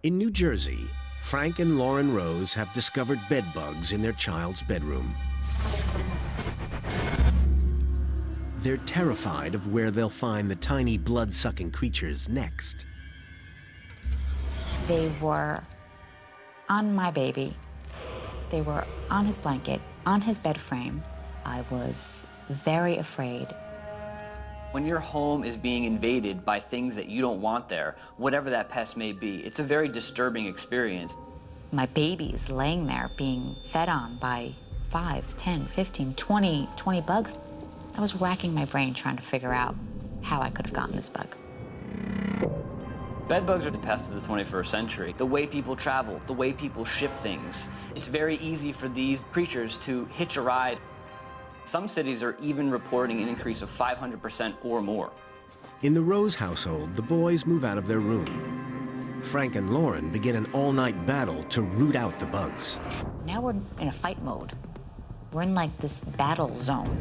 In New Jersey, Frank and Lauren Rose have discovered bed bugs in their child's bedroom. They're terrified of where they'll find the tiny blood-sucking creatures next. They were on my baby. They were on his blanket, on his bed frame. I was very afraid. When your home is being invaded by things that you don't want there, whatever that pest may be, it's a very disturbing experience. My baby's laying there being fed on by 5, 10, 15, 20 bugs. I was racking my brain trying to figure out how I could have gotten this bug. Bed bugs are the pest of the 21st century. The way people travel, the way people ship things. It's very easy for these creatures to hitch a ride. Some cities are even reporting an increase of 500% or more. In the Rose household, the boys move out of their room. Frank and Lauren begin an all-night battle to root out the bugs. Now we're in a fight mode. We're in like this battle zone.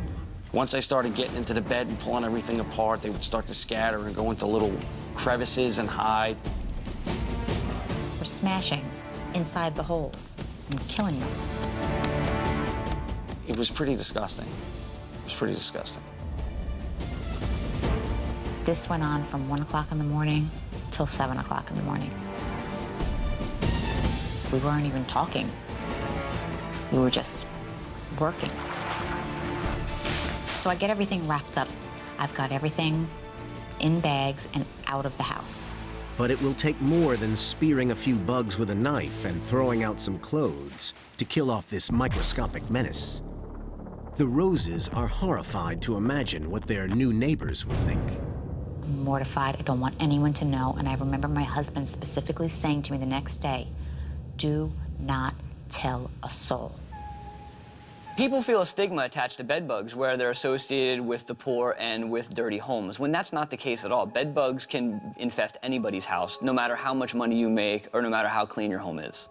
Once I started getting into the bed and pulling everything apart, they would start to scatter and go into little crevices and hide. We're smashing inside the holes and killing them. It was pretty disgusting. It was pretty disgusting. This went on from 1 o'clock in the morning till 7 o'clock in the morning. We weren't even talking. We were just working. So I get everything wrapped up. I've got everything in bags and out of the house. But it will take more than spearing a few bugs with a knife and throwing out some clothes to kill off this microscopic menace. The Roses are horrified to imagine what their new neighbors will think. I'm mortified. I don't want anyone to know. And I remember my husband specifically saying to me the next day, "Do not tell a soul." People feel a stigma attached to bed bugs where they're associated with the poor and with dirty homes, when that's not the case at all. Bed bugs can infest anybody's house, no matter how much money you make or no matter how clean your home is.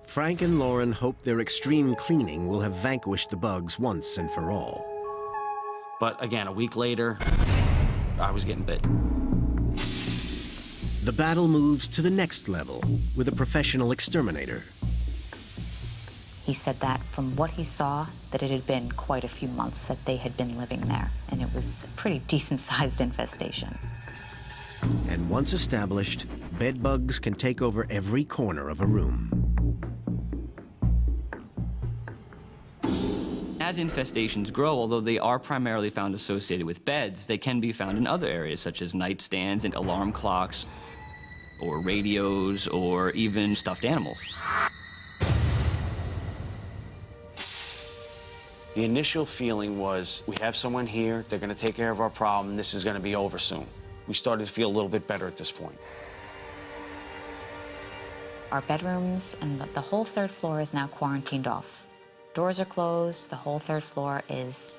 Frank and Lauren hope their extreme cleaning will have vanquished the bugs once and for all. But again, a week later, I was getting bit. The battle moves to the next level with a professional exterminator. He said that from what he saw, that it had been quite a few months that they had been living there, and it was a pretty decent-sized infestation. And once established, bed bugs can take over every corner of a room. As infestations grow, although they are primarily found associated with beds, they can be found in other areas, such as nightstands and alarm clocks, or radios, or even stuffed animals. The initial feeling was, we have someone here, they're gonna take care of our problem, this is gonna be over soon. We started to feel a little bit better at this point. Our bedrooms and the whole third floor is now quarantined off. Doors are closed, the whole third floor is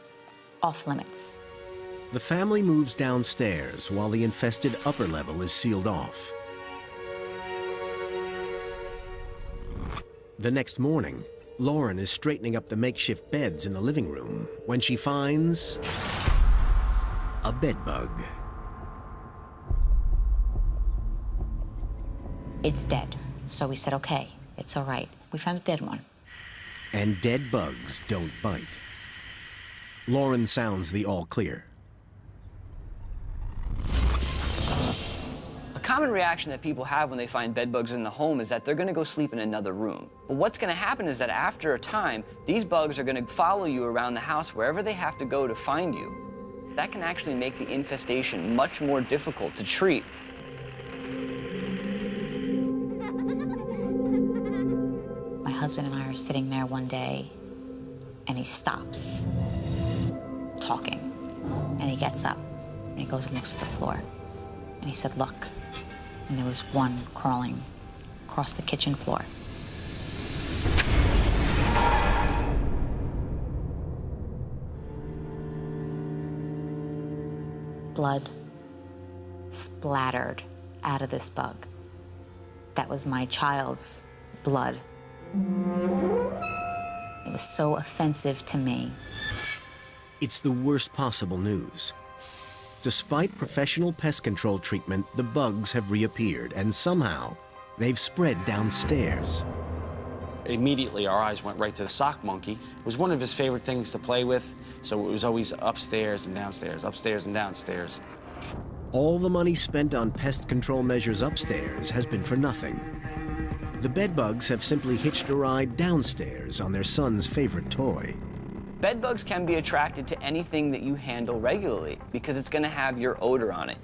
off limits. The family moves downstairs while the infested upper level is sealed off. The next morning, Lauren is straightening up the makeshift beds in the living room when she finds a bed bug. It's dead. So we said, okay, it's all right. We found a dead one. And dead bugs don't bite. Lauren sounds the all clear. A common reaction that people have when they find bed bugs in the home is that they're going to go sleep in another room. But what's going to happen is that after a time, these bugs are going to follow you around the house wherever they have to go to find you. That can actually make the infestation much more difficult to treat. My husband and I are sitting there one day, and he stops talking. And he gets up, and he goes and looks at the floor. And he said, look. And there was one crawling across the kitchen floor. Blood splattered out of this bug. That was my child's blood. It was so offensive to me. It's the worst possible news. Despite professional pest control treatment, the bugs have reappeared, and somehow They've spread downstairs. Immediately, our eyes went right to the sock monkey. It was one of his favorite things to play with, so it was always upstairs and downstairs, upstairs and downstairs. All the money spent on pest control measures upstairs has been for nothing. The bedbugs have simply hitched a ride downstairs on their son's favorite toy. Bedbugs can be attracted to anything that you handle regularly because it's going to have your odor on it.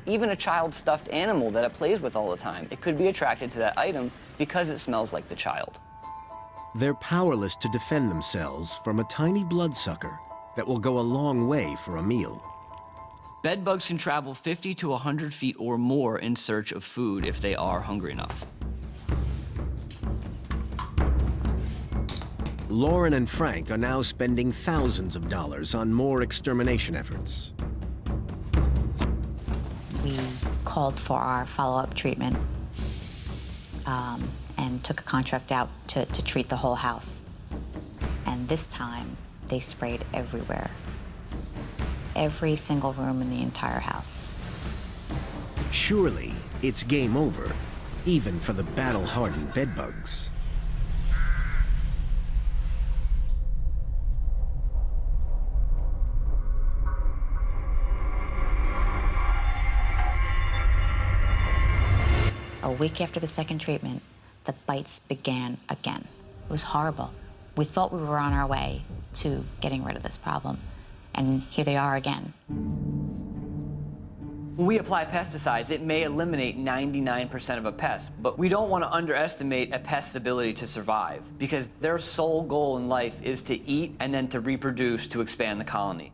Even a child's stuffed animal that it plays with all the time, it could be attracted to that item because it smells like the child. They're powerless to defend themselves from a tiny bloodsucker that will go a long way for a meal. Bedbugs can travel 50 to 100 feet or more in search of food if they are hungry enough. Lauren and Frank are now spending thousands of dollars on more extermination efforts. We called for our follow-up treatment and took a contract out to treat the whole house. And this time, they sprayed everywhere. Every single room in the entire house. Surely, it's game over, even for the battle-hardened bedbugs. A week after the second treatment, the bites began again. It was horrible. We thought we were on our way to getting rid of this problem, and here they are again. When we apply pesticides, it may eliminate 99% of a pest, but we don't want to underestimate a pest's ability to survive because their sole goal in life is to eat and then to reproduce to expand the colony.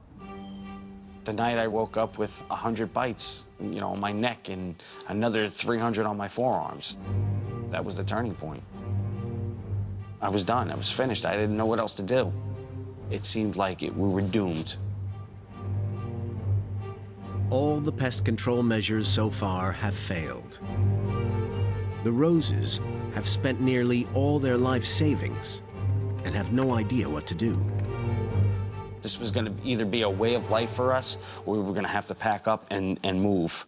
The night I woke up with 100 bites, on my neck and another 300 on my forearms. That was the turning point. I was done. I was finished. I didn't know what else to do. It seemed like we were doomed. All the pest control measures so far have failed. The Roses have spent nearly all their life savings and have no idea what to do. This was going to either be a way of life for us, or we were going to have to pack up and move.